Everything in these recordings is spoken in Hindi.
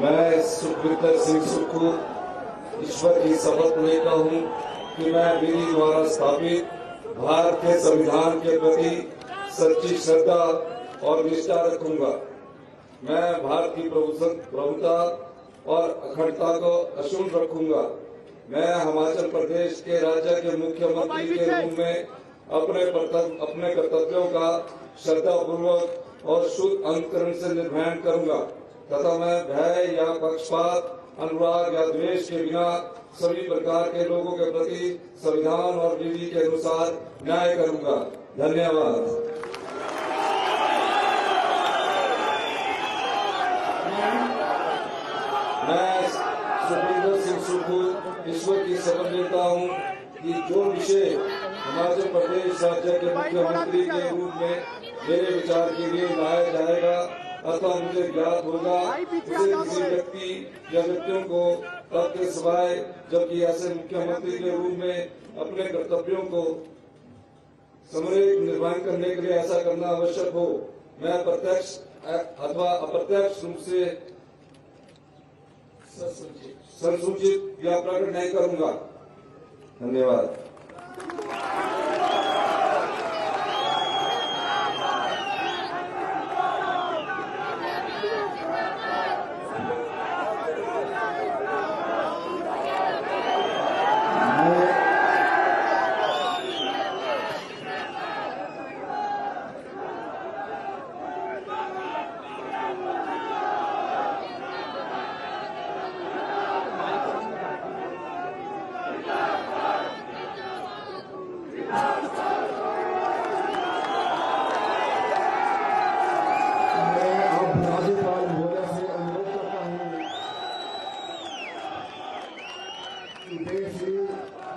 मैं सुखविंदर सिंह सुक्खू ईश्वर की शपथ लेता हूँ कि मैं विधि द्वारा स्थापित भारत के संविधान के प्रति सच्ची श्रद्धा और निष्ठा रखूंगा। मैं भारत की प्रभुता और अखंडता को अक्षुण्ण रखूंगा। मैं हिमाचल प्रदेश के राज्य के मुख्यमंत्री के रूप में अपने कर्तव्यों का श्रद्धापूर्वक और शुद्ध अंतःकरण से निर्वहन करूंगा तथा मैं भय या पक्षपात, अनुराग या द्वेष के बिना सभी प्रकार के लोगों के प्रति संविधान और विधि के अनुसार न्याय करूंगा। धन्यवाद। मैं सुखविंदर सिंह सुक्खू ईश्वर की शपथ लेता हूँ कि जो विषय हिमाचल प्रदेश राज्य के मुख्यमंत्री के रूप में मेरे विचार के लिए लाया जाएगा अथवा मुझे ज्ञात होगा उसे किसी व्यक्ति या व्यक्तियों को तब के सिवाय जबकि ऐसे मुख्यमंत्री के रूप में अपने कर्तव्यों को समृद्ध निर्वहन करने के लिए ऐसा करना आवश्यक हो, मैं प्रत्यक्ष अथवा अप्रत्यक्ष रूप से संसूचित या प्रकट नहीं करूंगा। धन्यवाद।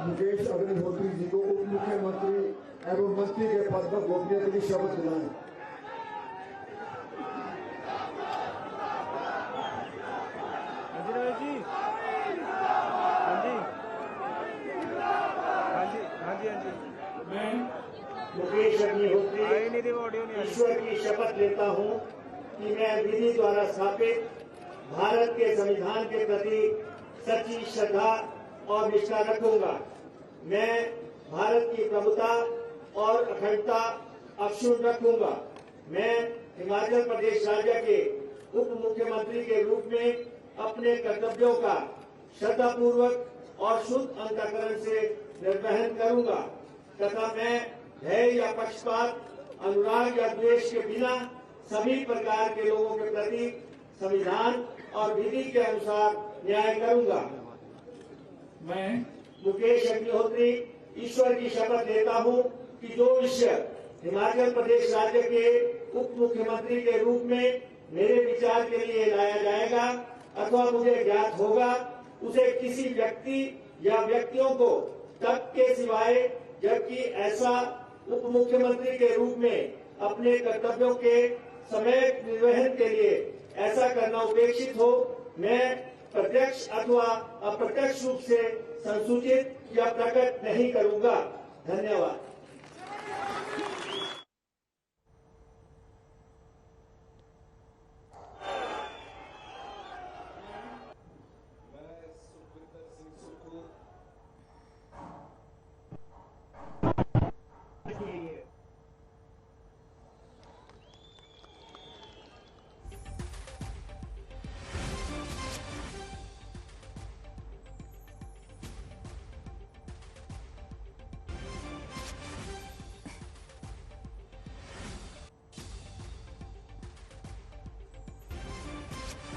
मुकेश अग्निहोत्री जी को उप मुख्यमंत्री एवं मंत्री के पद पर गोपनीयता की शपथ दिलाएं। मैं मुकेश अग्निहोत्री ईश्वर की शपथ लेता हूँ कि मैं विधि द्वारा स्थापित भारत के संविधान के प्रति सच्ची श्रद्धा और निष्ठा रखूंगा। मैं भारत की प्रभुता और अखंडता अक्षुण्ण रखूंगा। मैं हिमाचल प्रदेश राज्य के उप मुख्यमंत्री के रूप में अपने कर्तव्यों का श्रद्धापूर्वक और शुद्ध अंतःकरण से निर्वहन करूंगा तथा मैं भय या पक्षपात, अनुराग या द्वेष के बिना सभी प्रकार के लोगों के प्रति संविधान और विधि के अनुसार न्याय करूंगा। मैं मुकेश अग्निहोत्री ईश्वर की शपथ लेता हूँ कि जो विषय हिमाचल प्रदेश राज्य के उप मुख्यमंत्री के रूप में मेरे विचार के लिए लाया जाएगा अथवा मुझे ज्ञात होगा उसे किसी व्यक्ति या व्यक्तियों को तब के सिवाय जबकि ऐसा उप मुख्यमंत्री के रूप में अपने कर्तव्यों के समय निर्वहन के लिए ऐसा करना उपेक्षित हो, मैं प्रत्यक्ष अथवा अप्रत्यक्ष रूप से संसूचित या प्रकट नहीं करूंगा। धन्यवाद।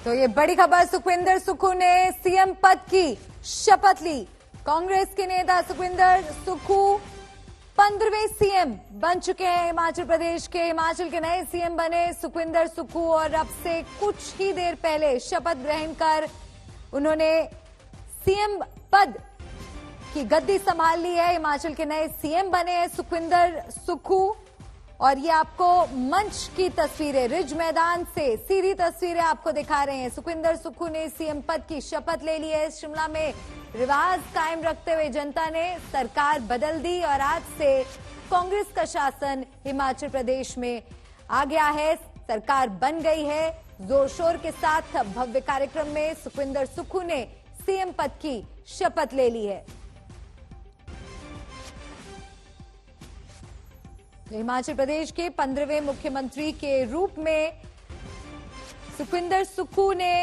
तो ये बड़ी खबर, सुखविंदर सुक्खू ने सीएम पद की शपथ ली। कांग्रेस के नेता सुखविंदर सुक्खू 15वें सीएम बन चुके हैं हिमाचल प्रदेश के। हिमाचल के नए सीएम बने सुखविंदर सुक्खू और अब से कुछ ही देर पहले शपथ ग्रहण कर उन्होंने सीएम पद की गद्दी संभाल ली है। हिमाचल के नए सीएम बने हैं सुखविंदर सुक्खू और ये आपको मंच की तस्वीरें, रिज मैदान से सीधी तस्वीरें आपको दिखा रहे हैं। सुखविंदर सुक्खू ने सीएम पद की शपथ ले ली है। शिमला में रिवाज कायम रखते हुए जनता ने सरकार बदल दी और आज से कांग्रेस का शासन हिमाचल प्रदेश में आ गया है, सरकार बन गई है। जोर शोर के साथ भव्य कार्यक्रम में सुखविंदर सुक्खू ने सीएम पद की शपथ ले ली है। हिमाचल प्रदेश के 15वें मुख्यमंत्री के रूप में सुखविंदर सुक्खू ने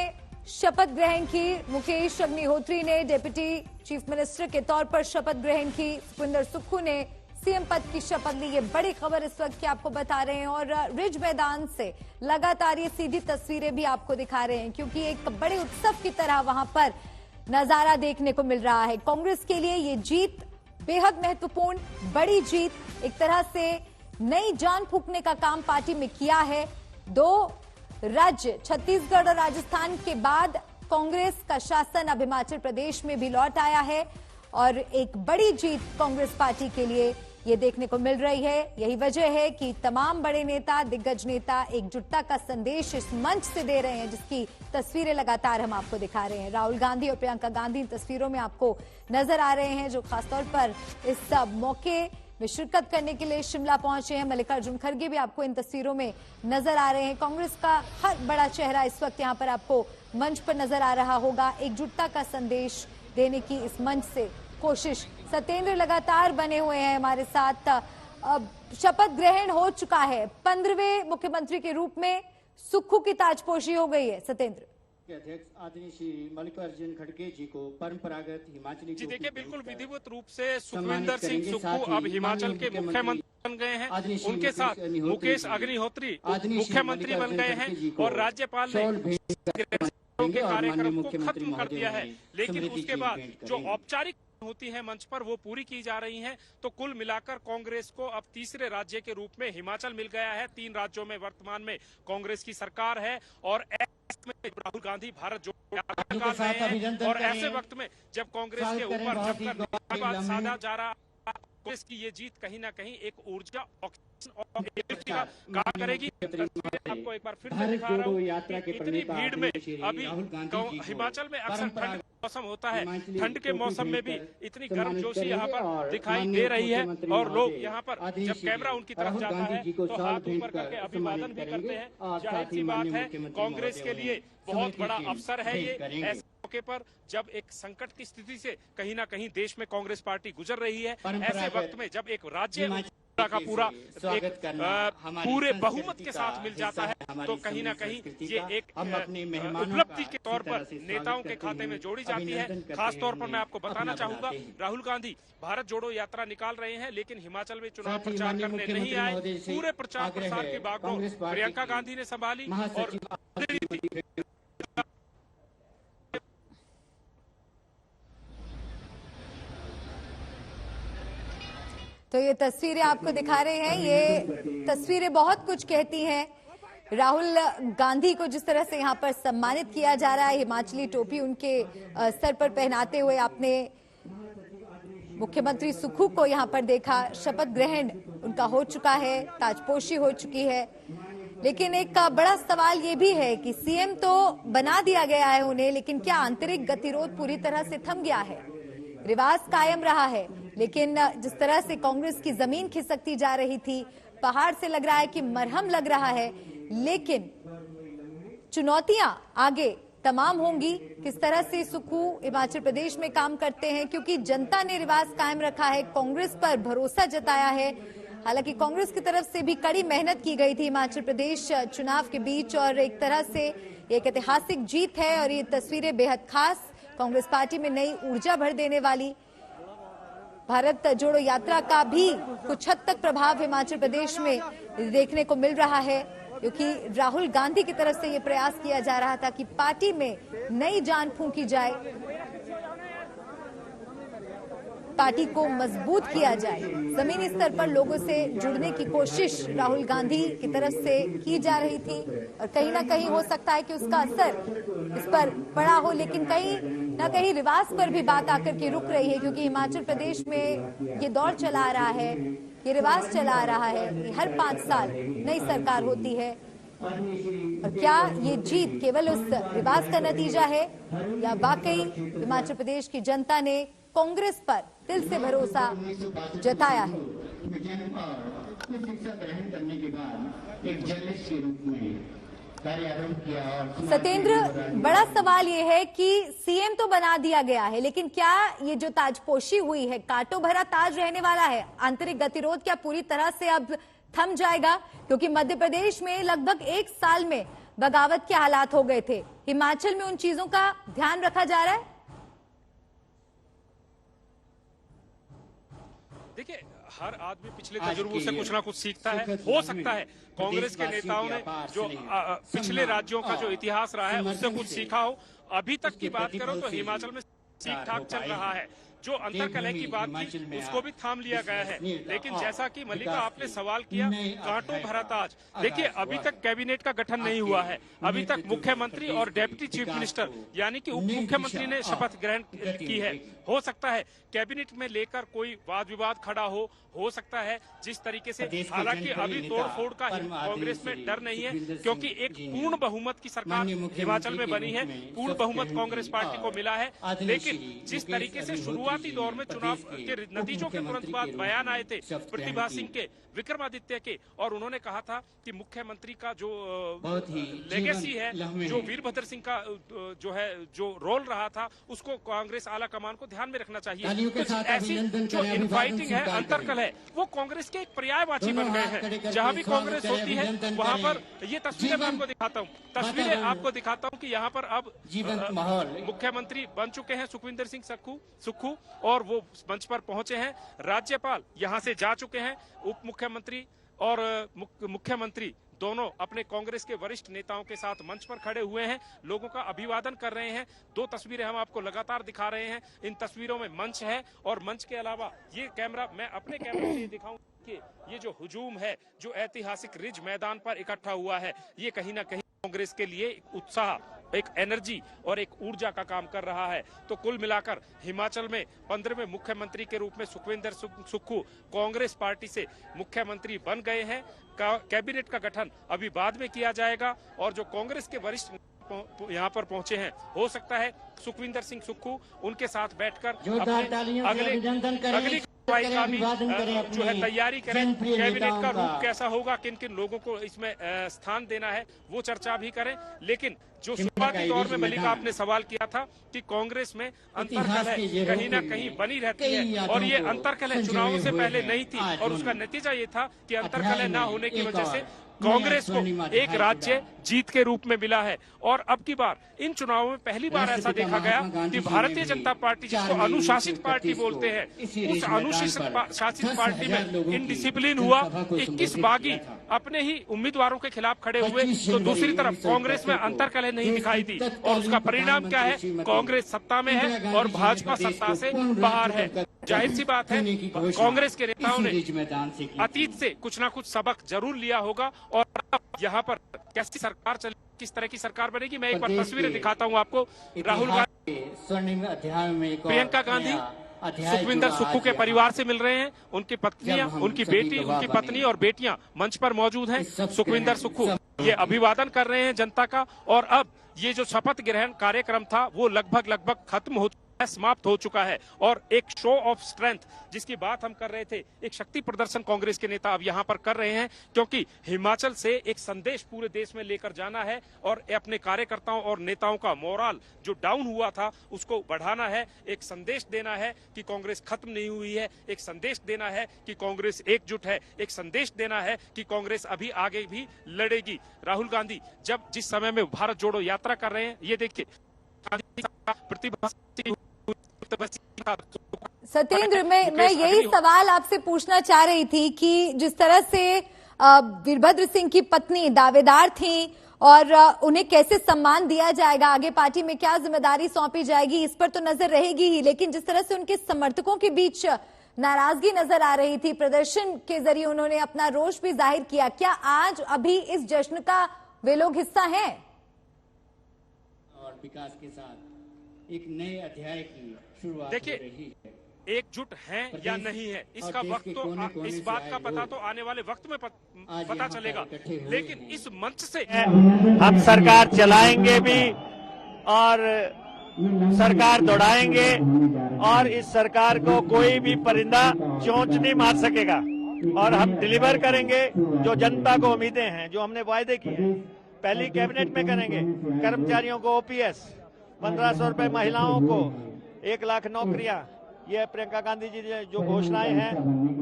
शपथ ग्रहण की। मुकेश अग्निहोत्री ने डिप्टी चीफ मिनिस्टर के तौर पर शपथ ग्रहण की। सुखविंदर सुक्खू ने सीएम पद की शपथ ली। ये बड़ी खबर इस वक्त की आपको बता रहे हैं और रिज मैदान से लगातार ये सीधी तस्वीरें भी आपको दिखा रहे हैं, क्योंकि एक बड़े उत्सव की तरह वहां पर नजारा देखने को मिल रहा है। कांग्रेस के लिए ये जीत बेहद महत्वपूर्ण, बड़ी जीत, एक तरह से नई जान फूंकने का काम पार्टी में किया है। दो राज्य छत्तीसगढ़ और राजस्थान के बाद कांग्रेस का शासन अब हिमाचल प्रदेश में भी लौट आया है और एक बड़ी जीत कांग्रेस पार्टी के लिए ये देखने को मिल रही है। यही वजह है कि तमाम बड़े नेता, दिग्गज नेता एकजुटता का संदेश इस मंच से दे रहे हैं, जिसकी तस्वीरें लगातार हम आपको दिखा रहे हैं। राहुल गांधी और प्रियंका गांधी इन तस्वीरों में आपको नजर आ रहे हैं, जो खासतौर पर इस मौके में शिरकत करने के लिए शिमला पहुंचे हैं। मल्लिकार्जुन खड़गे भी आपको इन तस्वीरों में नजर आ रहे हैं। कांग्रेस का हर बड़ा चेहरा इस वक्त यहाँ पर आपको मंच पर नजर आ रहा होगा। एकजुटता का संदेश देने की इस मंच से कोशिश। सत्येंद्र लगातार बने हुए हैं हमारे साथ। शपथ ग्रहण हो चुका है, 15वें मुख्यमंत्री के रूप में सुक्खू की ताजपोशी हो गई है। सत्येंद्र के अध्यक्ष आदरणीय श्री मल्लिकार्जुन खड़गे जी को परंपरागत हिमाचली जी देखिए, बिल्कुल विधिवत रूप से सुखविंदर सिंह सुक्खू अब हिमाचल के मुख्यमंत्री बन गए हैं। उनके साथ मुकेश अग्निहोत्री मुख्यमंत्री बन गए हैं और राज्यपाल ने के कार्यक्रम को खत्म कर दिया है। लेकिन उसके बाद जो औपचारिक होती है मंच पर वो पूरी की जा रही हैं। तो कुल मिलाकर कांग्रेस को अब तीसरे राज्य के रूप में हिमाचल मिल गया है। 3 राज्यों में वर्तमान में कांग्रेस की सरकार है और में राहुल गांधी भारत जोड़ो यात्रा निकाल रहे हैं और ऐसे वक्त में जब कांग्रेस के ऊपर जमकर निशाना साधा जा रहा, कांग्रेस की ये जीत कहीं ना कहीं एक ऊर्जा और का काम करेगी। आपको एक बार फिर से दिखा रहा हूँ, इतनी भीड़ में अभी हिमाचल में अक्सर ठंड मौसम होता है, ठंड के मौसम में भी इतनी गर्मजोशी यहाँ पर दिखाई दे रही है और लोग यहाँ पर जब कैमरा उनकी तरफ जाता है तो हाथ ऊपर करके अभिवादन भी करते हैं। जाहिर सी बात है, कांग्रेस के लिए बहुत बड़ा अवसर है ये, ऐसे मौके पर जब एक संकट की स्थिति से कहीं ना कहीं देश में कांग्रेस पार्टी गुजर रही है। ऐसे वक्त में जब एक राज्य का पूरा एक पूरे बहुमत के साथ मिल जाता है तो कहीं ना कहीं ये एक उपलब्धि के तौर पर नेताओं के खाते में जोड़ी जाती है। खास तौर पर मैं आपको बताना चाहूंगा, राहुल गांधी भारत जोड़ो यात्रा निकाल रहे हैं लेकिन हिमाचल में चुनाव प्रचार करने नहीं आए। पूरे प्रचार प्रसार की बागडोर प्रियंका गांधी ने संभाली और तो ये तस्वीरें आपको दिखा रहे हैं। ये तस्वीरें बहुत कुछ कहती हैं। राहुल गांधी को जिस तरह से यहाँ पर सम्मानित किया जा रहा है, हिमाचली टोपी उनके सर पर पहनाते हुए आपने मुख्यमंत्री सुक्खू को यहाँ पर देखा। शपथ ग्रहण उनका हो चुका है, ताजपोशी हो चुकी है। लेकिन एक बड़ा सवाल ये भी है कि सीएम तो बना दिया गया है उन्हें, लेकिन क्या आंतरिक गतिरोध पूरी तरह से थम गया है? रिवाज कायम रहा है, लेकिन जिस तरह से कांग्रेस की जमीन खिसकती जा रही थी, पहाड़ से लग रहा है कि मरहम लग रहा है। लेकिन चुनौतियां आगे तमाम होंगी। किस तरह से सुक्खू हिमाचल प्रदेश में काम करते हैं, क्योंकि जनता ने रिवाज कायम रखा है, कांग्रेस पर भरोसा जताया है। हालांकि कांग्रेस की तरफ से भी कड़ी मेहनत की गई थी हिमाचल प्रदेश चुनाव के बीच और एक तरह से एक ऐतिहासिक जीत है और ये तस्वीरें बेहद खास, कांग्रेस पार्टी में नई ऊर्जा भर देने वाली। भारत जोड़ो यात्रा का भी कुछ हद तक प्रभाव हिमाचल प्रदेश में देखने को मिल रहा है, क्योंकि राहुल गांधी की तरफ से ये प्रयास किया जा रहा था कि पार्टी में नई जान फूंकी जाए, पार्टी को मजबूत किया जाए। जमीनी स्तर पर लोगों से जुड़ने की कोशिश राहुल गांधी की तरफ से की जा रही थी और कहीं ना कहीं हो सकता है कि उसका असर इस पर पड़ा हो, लेकिन कहीं ना कहीं रिवाज पर भी बात आकर के रुक रही है, क्योंकि हिमाचल प्रदेश में ये दौर चला आ रहा है, ये रिवाज चला आ रहा है कि हर 5 साल नई सरकार होती है। और क्या ये जीत केवल उस रिवाज का नतीजा है या वाकई हिमाचल प्रदेश की जनता ने कांग्रेस पर दिल से भरोसा जताया है? शिक्षा ग्रहण करने के बाद एक जर्नलिस्ट के रूप में कार्य आरंभ किया। और सत्येंद्र, बड़ा सवाल ये है कि सीएम तो बना दिया गया है, लेकिन क्या ये जो ताजपोशी हुई है, कांटों भरा ताज रहने वाला है? आंतरिक गतिरोध क्या पूरी तरह से अब थम जाएगा? क्योंकि मध्य प्रदेश में लगभग 1 साल में बगावत के हालात हो गए थे। हिमाचल में उन चीजों का ध्यान रखा जा रहा है? देखिए, हर आदमी पिछले तजुर्बों से कुछ ना कुछ सीखता है। हो सकता है कांग्रेस के नेताओं ने जो पिछले राज्यों का जो इतिहास रहा है उससे कुछ सीखा हो। अभी तक की बात करो तो हिमाचल में ठीक ठाक चल रहा है। जो अंतरकलह की बात थी उसको भी थाम लिया गया है। लेकिन जैसा कि मल्लिका आपने सवाल किया, कांटों भरा ताज, देखिए अभी तक कैबिनेट का गठन नहीं हुआ है। अभी तक मुख्यमंत्री और डेप्यूटी चीफ मिनिस्टर यानी कि उप मुख्यमंत्री ने शपथ ग्रहण की है। हो सकता है कैबिनेट में लेकर कोई वाद विवाद खड़ा हो सकता है जिस तरीके से, हालांकि अभी तोड़ फोड़ का कांग्रेस में डर नहीं है क्योंकि एक पूर्ण बहुमत की सरकार हिमाचल में बनी है। पूर्ण बहुमत कांग्रेस पार्टी को मिला है। लेकिन जिस तरीके से शुरुआती दौर में चुनाव के नतीजों के तुरंत बाद बयान आए थे प्रतिभा सिंह के, विक्रमादित्य के, और उन्होंने कहा था कि मुख्यमंत्री का जो लेगेसी है, जो वीरभद्र सिंह का जो रोल रहा था, उसको कांग्रेस आला कमान को ध्यान में रखना चाहिए। कुछ ऐसी जो इनफाइटिंग है, अंतरकल है, वो कांग्रेस के एक पर्यायवाची बन गए हैं। जहां भी कांग्रेस होती है वहां पर ये तस्वीरें मैं आपको दिखाता हूं कि यहाँ पर अब मुख्यमंत्री बन चुके हैं सुखविंदर सिंह सुक्खू, और वो मंच पर पहुंचे हैं। राज्यपाल यहां से जा चुके हैं। उप मुख्यमंत्री और मुख्यमंत्री दोनों अपने कांग्रेस के वरिष्ठ नेताओं के साथ मंच पर खड़े हुए हैं, लोगों का अभिवादन कर रहे हैं। 2 तस्वीरें हम आपको लगातार दिखा रहे हैं। इन तस्वीरों में मंच है और मंच के अलावा ये कैमरा, मैं अपने कैमरे से दिखाऊं कि ये जो हुजूम है, जो ऐतिहासिक रिज मैदान पर इकट्ठा हुआ है, ये कहीं ना कहीं कांग्रेस के लिए एक उत्साह, एक एनर्जी और एक ऊर्जा का काम कर रहा है। तो कुल मिलाकर हिमाचल में 15वें मुख्यमंत्री के रूप में सुखविंदर सुक्खू कांग्रेस पार्टी से मुख्यमंत्री बन गए हैं। कैबिनेट का गठन अभी बाद में किया जाएगा और जो कांग्रेस के वरिष्ठ यहाँ पर पहुंचे हैं, हो सकता है सुखविंदर सिंह सुक्खू उनके साथ बैठकर अगली का भी जो है तैयारी करें। कैबिनेट का रूप कैसा होगा, किन किन लोगों को इसमें स्थान देना है, वो चर्चा भी करें। लेकिन जो शुरुआती दौर में मल्लिका आपने सवाल किया था कि कांग्रेस में अंतरकलह कहीं ना कहीं बनी रहती है, और ये अंतरकलह चुनावों से पहले नहीं थी, और उसका नतीजा ये था कि अंतरकलह न होने की वजह से कांग्रेस को एक राज्य जीत के रूप में मिला है। और अब की बार इन चुनावों में पहली बार ऐसा देखा गया कि भारतीय जनता पार्टी, जिसको अनुशासित पार्टी बोलते हैं, उस अनुशासित पार्टी में इनडिसिप्लिन हुआ। 21 बागी अपने ही उम्मीदवारों के खिलाफ खड़े हुए, तो दूसरी तरफ कांग्रेस में अंतरकलह नहीं दिखाई दी। और उसका परिणाम क्या है? कांग्रेस सत्ता में है और भाजपा सत्ता से बाहर है। जाहिर सी बात है कांग्रेस के नेताओं ने अतीत से कुछ ना कुछ सबक जरूर लिया होगा। और यहाँ पर कैसी सरकार चले, किस तरह की सरकार बनेगी, मैं एक बार तस्वीरें दिखाता हूँ आपको। राहुल गांधी, प्रियंका गांधी सुखविंदर सुक्खू के परिवार से मिल रहे हैं। उनकी पत्नियां, उनकी बेटी, उनकी पत्नी और बेटियां मंच पर मौजूद हैं। सुखविंदर सुक्खू ये अभिवादन कर रहे हैं जनता का। और अब ये जो शपथ ग्रहण कार्यक्रम था वो लगभग खत्म हो, समाप्त हो चुका है। और एक शो ऑफ स्ट्रेंथ जिसकी बात हम कर रहे थे, एक शक्ति प्रदर्शन कांग्रेस के नेता अब यहाँ पर कर रहे हैं, क्योंकि हिमाचल से एक संदेश पूरे देश में लेकर जाना है और अपने कार्यकर्ताओं और नेताओं का मोरल जो डाउन हुआ था उसको बढ़ाना है। एक संदेश देना है कि कांग्रेस खत्म नहीं हुई है, एक संदेश देना है कि कांग्रेस एकजुट है, एक संदेश देना है कि कांग्रेस अभी आगे भी लड़ेगी। राहुल गांधी जब जिस समय में भारत जोड़ो यात्रा कर रहे हैं, ये देखिए प्रतिभा। सत्येंद्र, मैं यही सवाल आपसे पूछना चाह रही थी कि जिस तरह से वीरभद्र सिंह की पत्नी दावेदार थी और उन्हें कैसे सम्मान दिया जाएगा, आगे पार्टी में क्या जिम्मेदारी सौंपी जाएगी, इस पर तो नजर रहेगी ही। लेकिन जिस तरह से उनके समर्थकों के बीच नाराजगी नजर आ रही थी, प्रदर्शन के जरिए उन्होंने अपना रोष भी जाहिर किया, क्या आज अभी इस जश्न का वे लोग हिस्सा हैं? और विकास के साथ एक नए अध्याय की शुरुआत हो रही है। एकजुट हैं या नहीं है, इसका वक्त तो, इस बात का पता तो आने वाले वक्त में पता चलेगा। लेकिन इस मंच से हम सरकार चलाएंगे भी और सरकार दौड़ाएंगे, और इस सरकार को कोई भी परिंदा चोंच नहीं मार सकेगा। और हम डिलीवर करेंगे जो जनता को उम्मीदें हैं, जो हमने वायदे किए हैं। पहली कैबिनेट में करेंगे। कर्मचारियों को ओपीएस, 1500 रुपए महिलाओं को, 1 लाख नौकरियां, ये प्रियंका गांधी जी जो घोषणाएं हैं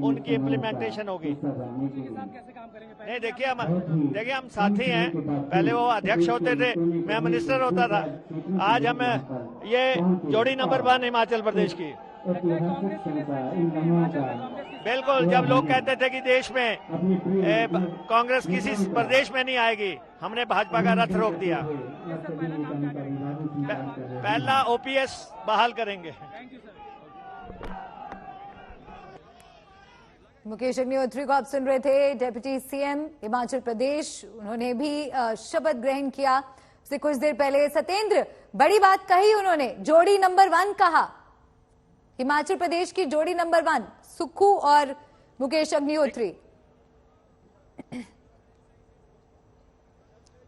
उनकी इम्प्लीमेंटेशन होगी। नहीं देखिए हम साथी हैं। पहले वो अध्यक्ष होते थे, मैं मिनिस्टर होता था। आज हम ये जोड़ी नंबर 1 हिमाचल प्रदेश की। बिल्कुल, जब लोग कहते थे कि देश में कांग्रेस किसी प्रदेश में नहीं आएगी, हमने भाजपा का रथ रोक दिया। पहला ओपीएस बहाल करेंगे। मुकेश अग्निहोत्री को आप सुन रहे थे, डेप्यूटी सीएम हिमाचल प्रदेश। उन्होंने भी शपथ ग्रहण किया से कुछ देर पहले। सत्येंद्र, बड़ी बात कही उन्होंने, जोड़ी नंबर 1 कहा। हिमाचल प्रदेश की जोड़ी नंबर 1 सुक्खू और मुकेश अग्निहोत्री।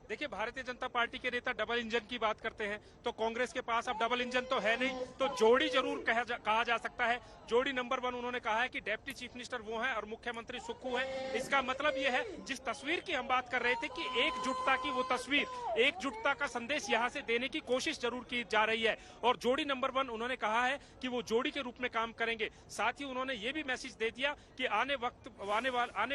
देखिए, भारतीय जनता पार्टी के नेता डबल इंजन की बात करते हैं, तो कांग्रेस के पास अब डबल इंजन तो है नहीं, तो जोड़ी जरूर कहा जा सकता है। जोड़ी नंबर 1 उन्होंने कहा है कि डेप्टी चीफ मिनिस्टर वो हैं और मुख्यमंत्री सुक्खू है। इसका मतलब ये है, जिस तस्वीर की हम बात कर रहे थे कि एकजुटता की वो तस्वीर, एकजुटता का संदेश यहाँ से देने की कोशिश जरूर की जा रही है। और जोड़ी नंबर 1 उन्होंने कहा है कि वो जोड़ी के रूप में काम करेंगे। साथ ही उन्होंने ये भी मैसेज दे दिया कि आने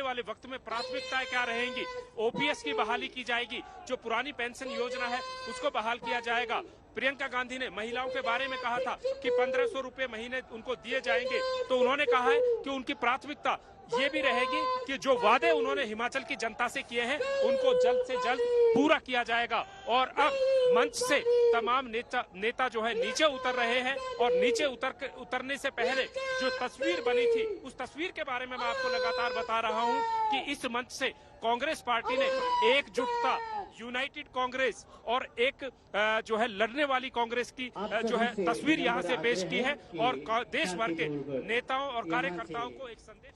वाले वक्त में प्राथमिकताएं क्या रहेंगी। ओपीएस की बहाली की जाएगी, जो पुरानी पेंशन योजना है उसको बहाल किया जाएगा। प्रियंका गांधी ने महिलाओं के बारे में कहा था कि 1500 रुपए महीने उनको दिए जाएंगे, तो उन्होंने कहा है कि उनकी प्राथमिकता ये भी रहेगी कि जो वादे उन्होंने हिमाचल की जनता से किए हैं उनको जल्द से जल्द पूरा किया जाएगा। और अब मंच से तमाम नेता जो है नीचे उतर रहे हैं, और नीचे उतरने से पहले जो तस्वीर बनी थी उस तस्वीर के बारे में मैं आपको लगातार बता रहा हूं कि इस मंच से कांग्रेस पार्टी ने एकजुटता, यूनाइटेड कांग्रेस और एक जो है लड़ने वाली कांग्रेस की जो है तस्वीर यहां से पेश की है, और देश भर के नेताओं और कार्यकर्ताओं को एक संदेश